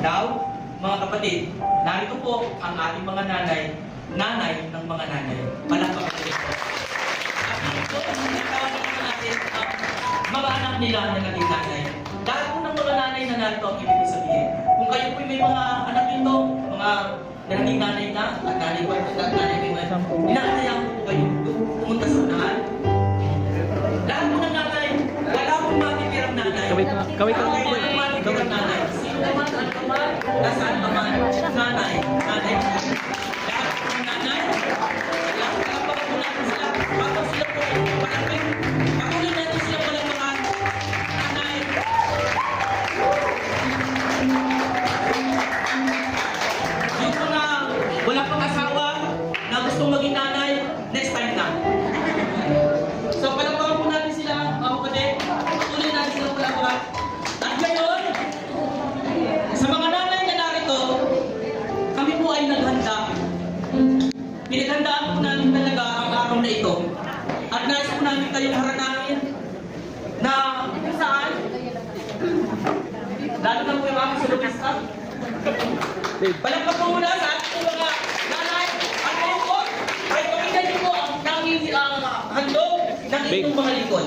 Now, mga kapatid, narito po ang ating mga nanay ng mga nanay. Palakpakan po. At ito, tinatawag natin ang mga anak nila na naging nanay. Dahil po ng mga nanay na narito ang ibig sabihin. Kung kayo po may mga anak nito, mga naging nanay na, at nanay ko, at nanay ko, inaanayaan po kayo pumunta sa unahan. Lahat po ng nanay, wala pong matitirang nanay. Kaway ka. Wala pong matitirang nanay. Sino naman, ano naman, nasaan naman, nanay. Lahat po ng nanay, lahat po ng pagkakulakan sila, bago sila po, palapin, patuloy natin sila palagpakan, nanay. Yung mga wala pang asawa na gustong maging nanay, next time na. So, palagpakan po natin sila, mga kapatid. Patuloy natin sila palagpakan. At ngayon, sa mga nanay na narito, kami po ay naghanda. Pinaghandaan po namin talaga ang araw na ito. At nais po namin kayong haranahin na kung saan, lalo na po yung aming sulubista. Palagpakan po muna sa ating mga nanay at ngayon po, ay pakinggan niyo po ang handog ng inyong mga likod.